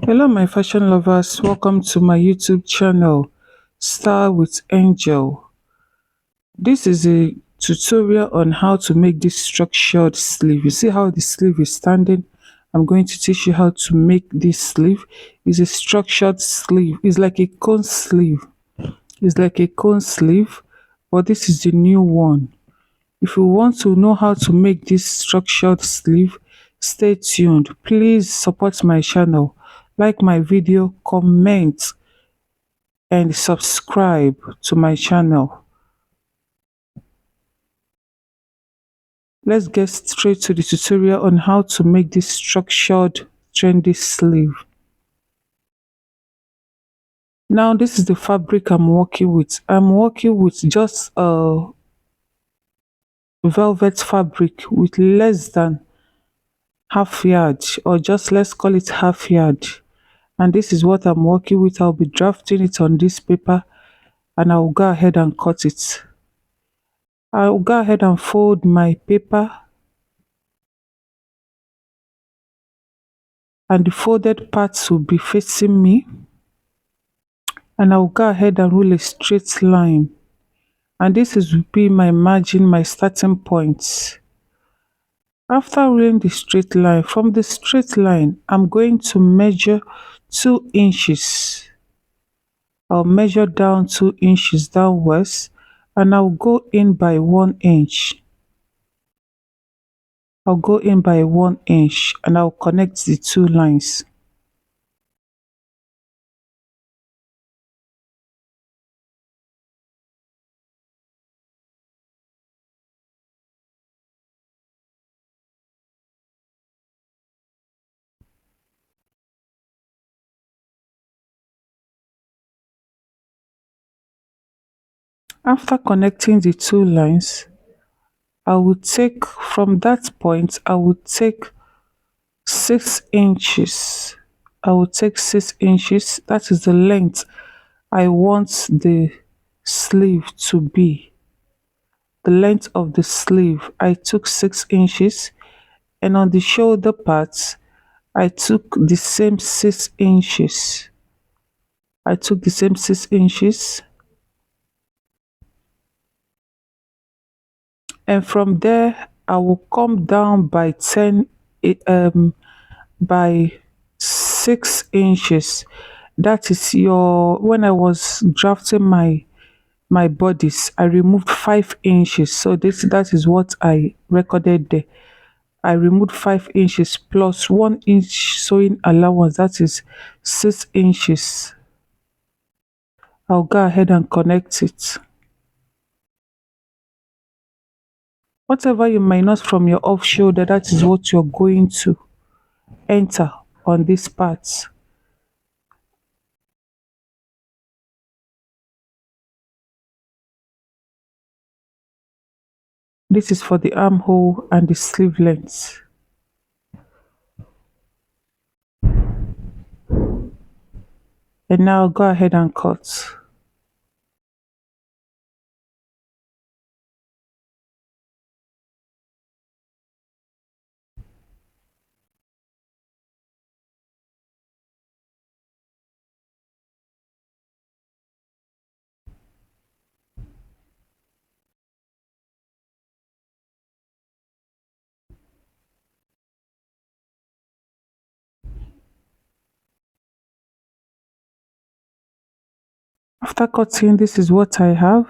Hello, my fashion lovers. Welcome to my YouTube channel, Star with Angel. This is a tutorial on how to make this structured sleeve. You see how the sleeve is standing? I'm going to teach you how to make this sleeve. It's a structured sleeve. It's like a cone sleeve. It's like a cone sleeve, but this is the new one. If you want to know how to make this structured sleeve, stay tuned. Please support my channel, like my video, comment and subscribe to my channel. Let's get straight to the tutorial on how to make this structured trendy sleeve. Now this is the fabric I'm working with. I'm working with just a velvet fabric with less than half yard, or just let's call it half yard. And this is what I'm working with. I'll be drafting it on this paper and I'll go ahead and cut it. I'll go ahead and fold my paper, and the folded parts will be facing me, and I'll go ahead and rule a straight line, and this is will be my margin, my starting point. After ruling the straight line, from the straight line I'm going to measure 2 inches. I'll measure down 2 inches downwards, and I'll go in by 1 inch. I'll go in by 1 inch and I'll connect the two lines. After connecting the two lines, I will take from that point, I will take 6 inches. I will take 6 inches. That is the length I want the sleeve to be. The length of the sleeve, I took 6 inches, and on the shoulder parts, I took the same 6 inches. I took the same 6 inches, and from there I will come down by 10 by 6 inches. That is your, when I was drafting my bodies, I removed 5 inches, so that is what I recorded there. I removed 5 inches plus 1 inch sewing allowance, that is 6 inches. I'll go ahead and connect it. Whatever you minus from your off shoulder, that is what you're going to enter on this part. This is for the armhole and the sleeve length. And now go ahead and cut. After cutting, this is what I have.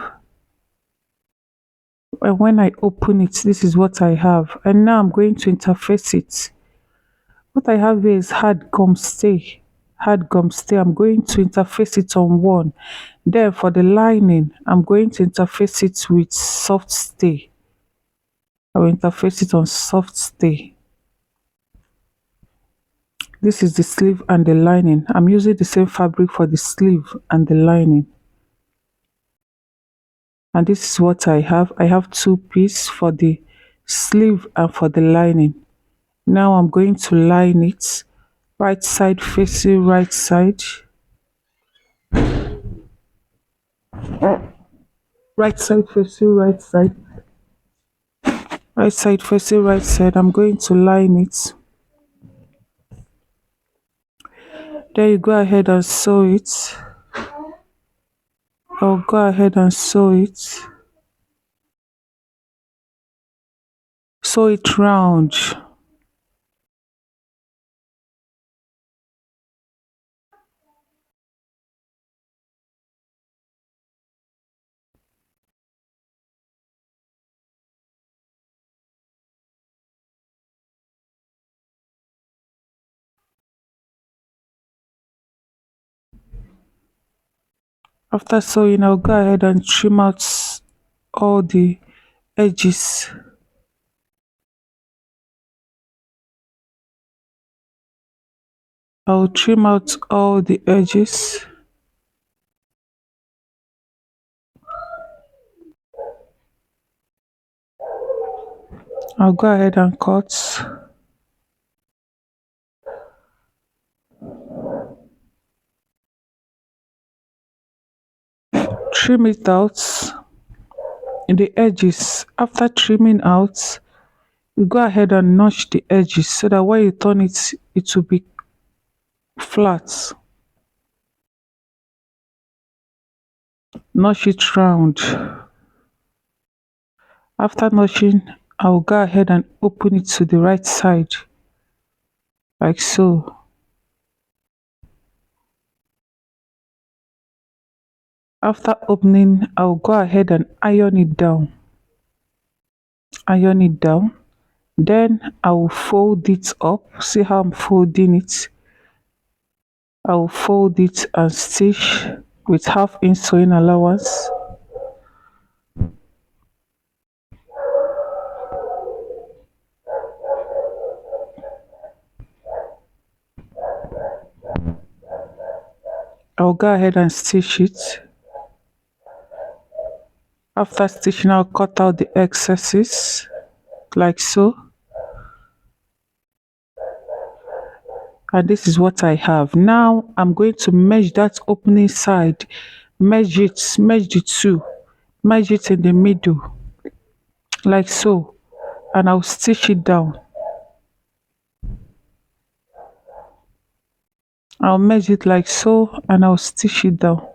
And when I open it, this is what I have. And now I'm going to interface it. What I have here is hard gum stay. Hard gum stay. I'm going to interface it on one. Then for the lining, I'm going to interface it with soft stay. I will interface it on soft stay. This is the sleeve and the lining. I'm using the same fabric for the sleeve and the lining. And this is what I have. I have 2 pieces for the sleeve and for the lining. Now I'm going to line it, right side facing right side. Right side facing right side. Right side facing right side. I'm going to line it. Then you go ahead and sew it. I'll go ahead and sew it. Sew it round. After sewing, I'll go ahead and trim out all the edges. I'll trim out all the edges. I'll go ahead and cut. Trim it out in the edges. After trimming out, you go ahead and notch the edges so that when you turn it, it will be flat. Notch it round. After notching, I will go ahead and open it to the right side, like so. After opening, I will go ahead and iron it down. Iron it down. Then I will fold it up. See how I'm folding it? I will fold it and stitch with half-inch sewing allowance. I'll go ahead and stitch it. After stitching, I'll cut out the excesses like so. And this is what I have. Now I'm going to measure that opening side. Measure it, measure the two, measure it in the middle like so, and I'll stitch it down. I'll measure it like so and I'll stitch it down.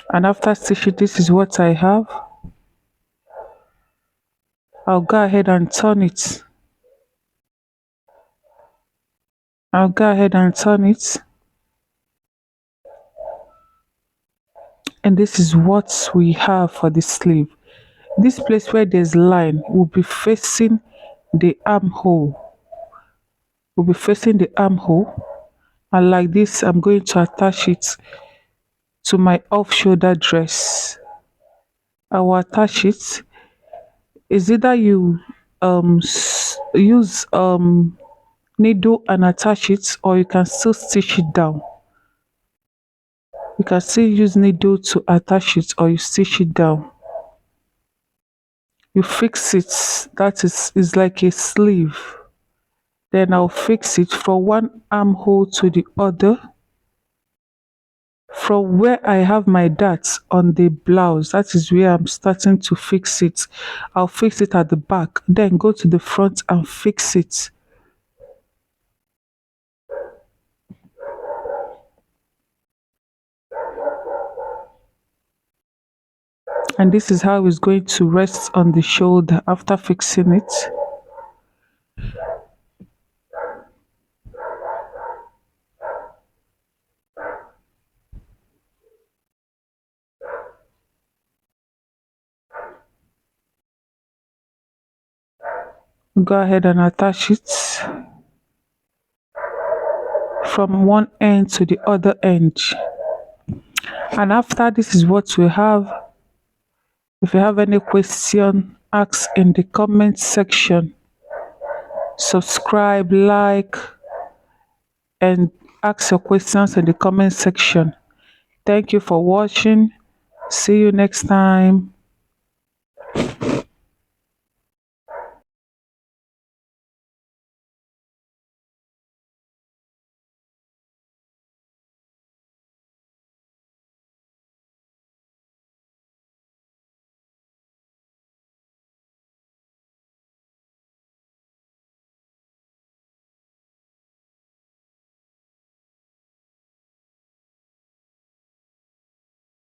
And after stitching, this is what I have. I'll go ahead and turn it. I'll go ahead and turn it. And this is what we have for the sleeve. This place where there's line will be facing the armhole. Will be facing the armhole. And like this, I'm going to attach it to my off-shoulder dress. I will attach it. Is either you use needle and attach it, or you can still stitch it down. You can still use needle to attach it, or you stitch it down. You fix it. That is like a sleeve. Then I'll fix it from one armhole to the other. From where I have my darts on the blouse, that is where I'm starting to fix it. I'll fix it at the back, then go to the front and fix it. And this is how it's going to rest on the shoulder after fixing it. Go ahead and attach it from one end to the other end. And after, this is what we have. If you have any question, ask in the comment section. Subscribe, like, and ask your questions in the comment section. Thank you for watching. See you next time.